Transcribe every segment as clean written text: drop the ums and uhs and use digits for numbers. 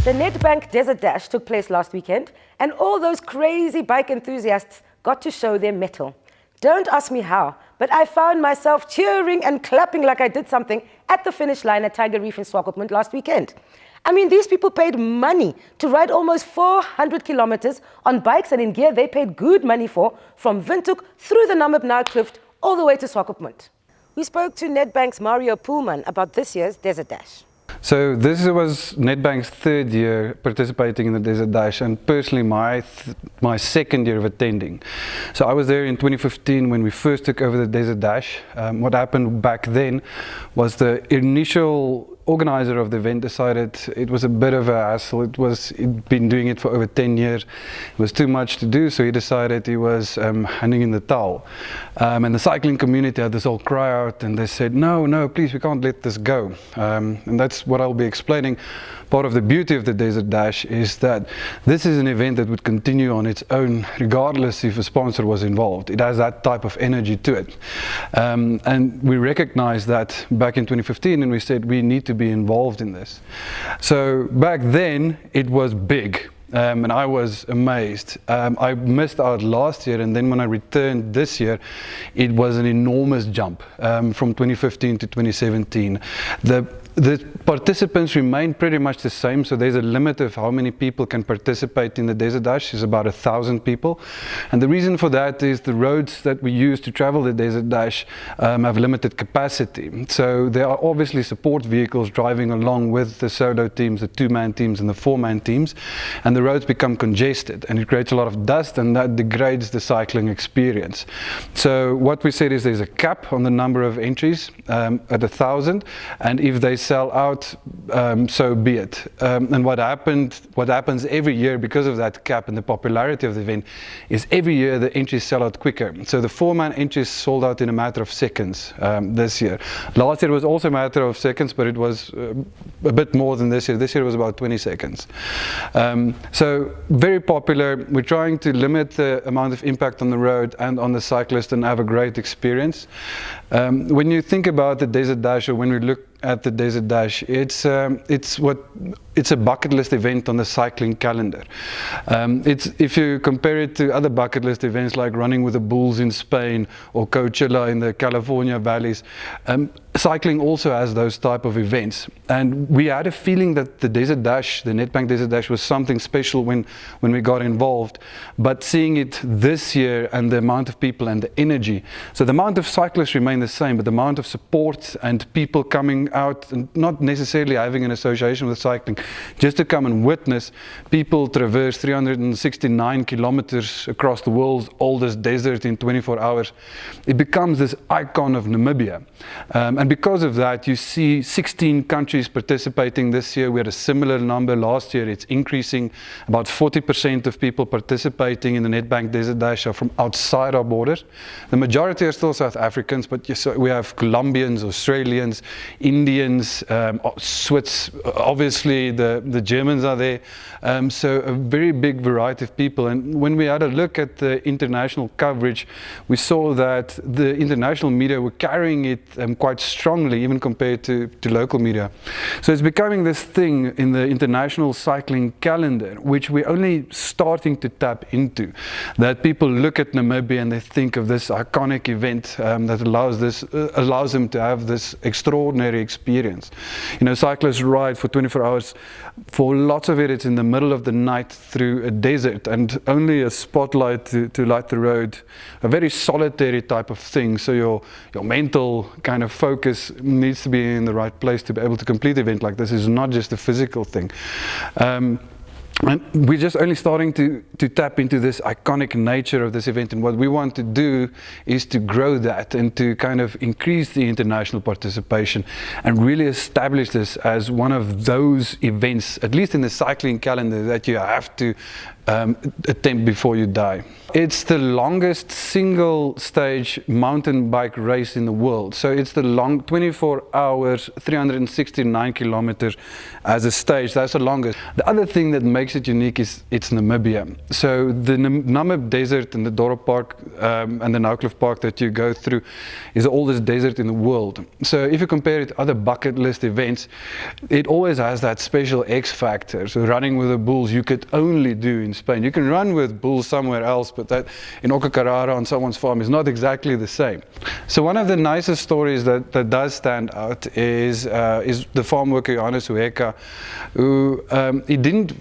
The Ned Banks Desert Dash took place last weekend, and all those crazy bike enthusiasts got to show their mettle. Don't ask me how, but I found myself cheering and clapping like I did something at the finish line at Tiger Reef in Swakopmund last weekend. I mean, these people paid money to ride almost 400 kilometers on bikes and in gear they paid good money for, from Windhoek through the Namibian cliff all the way to Swakopmund. We spoke to Ned Banks' Mario Poolman about this year's Desert Dash. So this was Ned Banks' third year participating in the Desert Dash, and personally my second year of attending. So I was there in 2015 when we first took over the Desert Dash. What happened back then was the initial organizer of the event decided it was a bit of a hassle. He'd been doing it for over 10 years. It was too much to do, so he decided he was handing in the towel. And the cycling community had this whole cry out, and they said, no, please, we can't let this go. And that's what I'll be explaining. Part of the beauty of the Desert Dash is that this is an event that would continue on its own regardless if a sponsor was involved. It has that type of energy to it. And we recognized that back in 2015, and we said we need to be involved in this. So back then it was big. And I was amazed. I missed out last year, and then when I returned this year, it was an enormous jump from 2015 to 2017. The participants remain pretty much the same, so there's a limit of how many people can participate in the Desert Dash. It's about 1,000 people. And the reason for that is the roads that we use to travel the Desert Dash have limited capacity. So there are obviously support vehicles driving along with the solo teams, the two-man teams and the four-man teams, and the roads become congested, and it creates a lot of dust, and that degrades the cycling experience. So what we said is there's a cap on the number of entries at 1,000, and if they sell out, so be it. And what happens every year because of that cap and the popularity of the event is every year the entries sell out quicker. So the four-man entries sold out in a matter of seconds this year. Last year was also a matter of seconds, but it was a bit more than this year. This year was about 20 seconds. So very popular. We're trying to limit the amount of impact on the road and on the cyclist and have a great experience. When you think about the Desert Dash, or when we look at the Desert Dash, it's a bucket list event on the cycling calendar. If you compare it to other bucket list events like running with the bulls in Spain or Coachella in the California valleys, cycling also has those type of events. And we had a feeling that the Desert Dash, the Ned Banks Desert Dash, was something special when we got involved. But seeing it this year and the amount of people and the energy, so the amount of cyclists remain the same, but the amount of support and people coming out and not necessarily having an association with cycling, just to come and witness people traverse 369 kilometers across the world's oldest desert in 24 hours. It becomes this icon of Namibia. And because of that, you see 16 countries participating this year. We had a similar number last year. It's increasing. About 40% of people participating in the Ned Banks Desert Dash are from outside our borders. The majority are still South Africans, but we have Colombians, Australians, Indians, Swiss, obviously the Germans are there. So a very big variety of people. And when we had a look at the international coverage, we saw that the international media were carrying it quite strongly, even compared to local media. So it's becoming this thing in the international cycling calendar, which we're only starting to tap into. That people look at Namibia and they think of this iconic event that allows them to have this extraordinary experience. You know, cyclists ride for 24 hours. For lots of it, it's in the middle of the night through a desert, and only a spotlight to light the road. A very solitary type of thing. So your mental kind of focus needs to be in the right place to be able to complete an event like this. It's not just a physical thing. And we're just only starting to tap into this iconic nature of this event, and what we want to do is to grow that and to kind of increase the international participation and really establish this as one of those events, at least in the cycling calendar, that you have to attempt before you die. It's the longest single stage mountain bike race in the world. So it's the long 24 hours, 369 kilometers as a stage. That's the longest. The other thing that makes makes it unique is it's Namibia. So the Namib Desert and the Doro Park and the Naucliffe Park that you go through is the oldest desert in the world. So if you compare it to other bucket list events, it always has that special X factor. So running with the bulls you could only do in Spain. You can run with bulls somewhere else, but that in Okakarara on someone's farm is not exactly the same. So one of the nicest stories that does stand out is the farm worker Johannes Hueka, who he didn't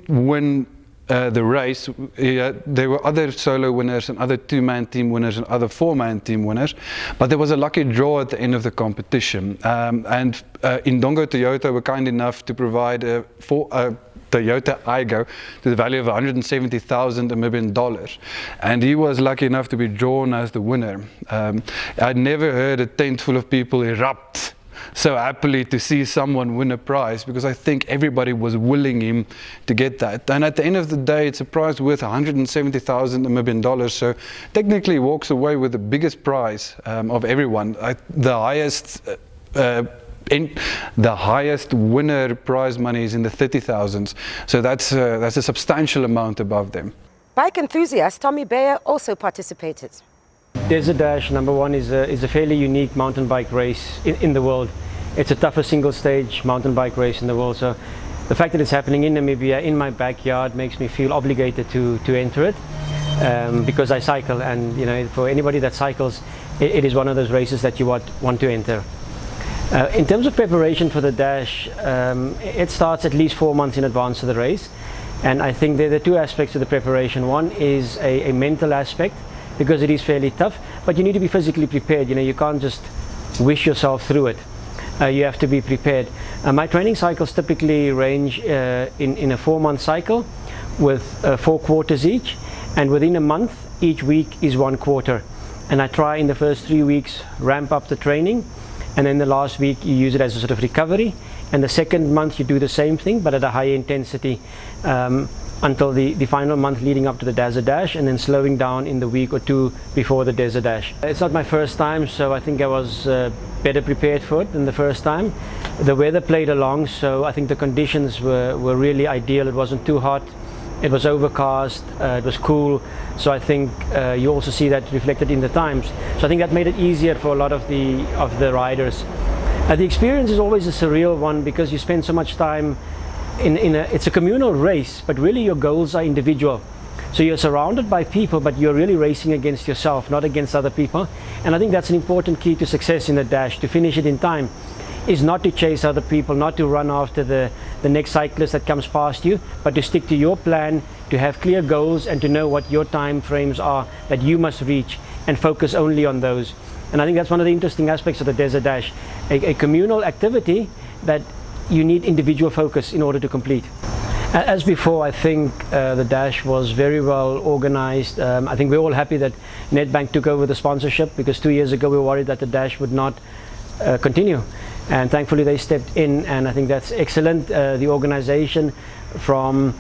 win the race. There were other solo winners and other two-man team winners and other four-man team winners, but there was a lucky draw at the end of the competition. And Indongo Toyota were kind enough to provide a Toyota Aygo to the value of 170,000 Namibian dollars, and he was lucky enough to be drawn as the winner. I'd never heard a tent full of people erupt so happily to see someone win a prize, because I think everybody was willing him to get that. And at the end of the day, it's a prize worth 170,000 Namibian dollars. So technically, he walks away with the biggest prize of everyone. The highest winner prize money is in the 30,000s. So that's a substantial amount above them. Bike enthusiast Tommy Bayer also participated. Desert Dash #1 is a fairly unique mountain bike race in the world. It's the toughest single stage mountain bike race in the world. So the fact that it's happening in Namibia, in my backyard, makes me feel obligated to enter it because I cycle, and for anybody that cycles, it is one of those races that you want to enter. In terms of preparation for the dash, it starts at least 4 months in advance of the race, and I think there are two aspects to the preparation. One is a mental aspect, because it is fairly tough, but you need to be physically prepared. You can't just wish yourself through it. You have to be prepared. My training cycles typically range in a 4-month cycle with 4 quarters each, and within a month each week is 1 quarter, and I try in the first 3 weeks ramp up the training, and then the last week you use it as a sort of recovery, and the second month you do the same thing but at a higher intensity until the final month leading up to the Desert Dash, and then slowing down in the week or 2 before the Desert Dash. It's not my first time, so I think I was better prepared for it than the first time. The weather played along, so I think the conditions were really ideal. It wasn't too hot, it was overcast, it was cool, so I think you also see that reflected in the times. So I think that made it easier for a lot of the riders. The experience is always a surreal one, because you spend so much time it's a communal race, but really your goals are individual. So you're surrounded by people, but you're really racing against yourself, not against other people. And I think that's an important key to success in the dash, to finish it in time, is not to chase other people, not to run after the next cyclist that comes past you, but to stick to your plan, to have clear goals, and to know what your time frames are that you must reach, and focus only on those. And I think that's one of the interesting aspects of the Desert Dash, a communal activity that you need individual focus in order to complete. As before, I think the dash was very well organized. I think we're all happy that Ned Banks took over the sponsorship, because 2 years ago we were worried that the dash would not continue, and thankfully they stepped in, and I think that's excellent. The organization from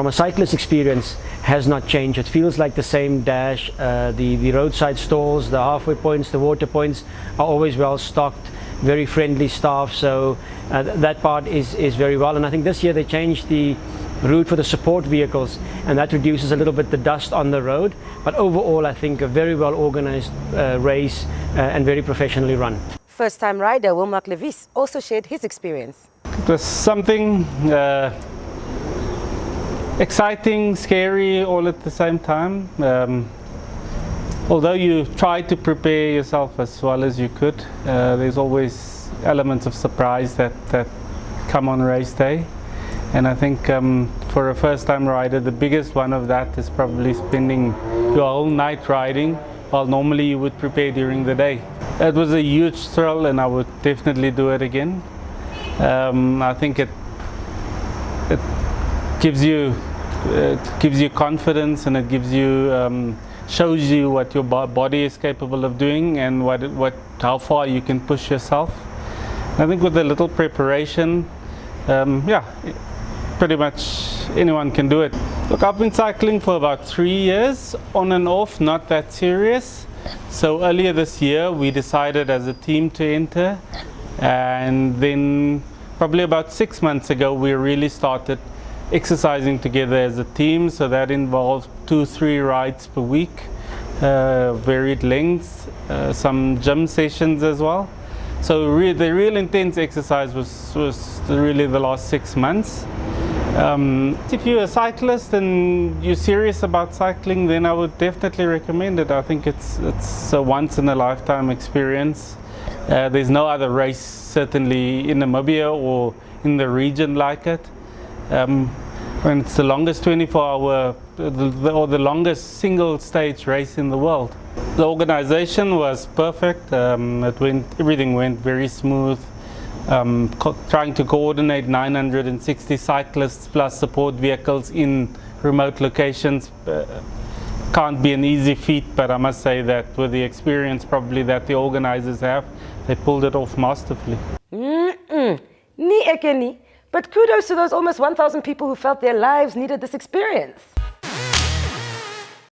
a cyclist experience has not changed. It feels like the same dash. The roadside stalls, the halfway points, the water points are always well stocked, very friendly staff, so that part is very well. And I think this year they changed the route for the support vehicles, and that reduces a little bit the dust on the road, but overall I think a very well organized race and very professionally run. First time rider Wilma Clovis also shared his experience. It was something exciting, scary, all at the same time. Although you try to prepare yourself as well as you could, there's always elements of surprise that come on race day. And I think for a first-time rider, the biggest one of that is probably spending your whole night riding, while normally you would prepare during the day. It was a huge thrill, and I would definitely do it again. I think it gives you confidence, and it gives you shows you what your body is capable of doing, and how far you can push yourself. I think with a little preparation, pretty much anyone can do it. Look, I've been cycling for about 3 years, on and off, not that serious. So earlier this year we decided as a team to enter, and then probably about 6 months ago we really started exercising together as a team, so that involved 2-3 rides per week, varied lengths, some gym sessions as well. So the real intense exercise was really the last 6 months. If you're a cyclist and you're serious about cycling, then I would definitely recommend it. I think it's a once in a lifetime experience. There's no other race certainly in Namibia or in the region like it. And it's the longest 24-hour or the longest single stage race in the world. The organization was perfect. Everything went very smooth. Trying to coordinate 960 cyclists plus support vehicles in remote locations can't be an easy feat, but I must say that with the experience probably that the organizers have, they pulled it off masterfully. Ni eke ni. But kudos to those almost 1,000 people who felt their lives needed this experience.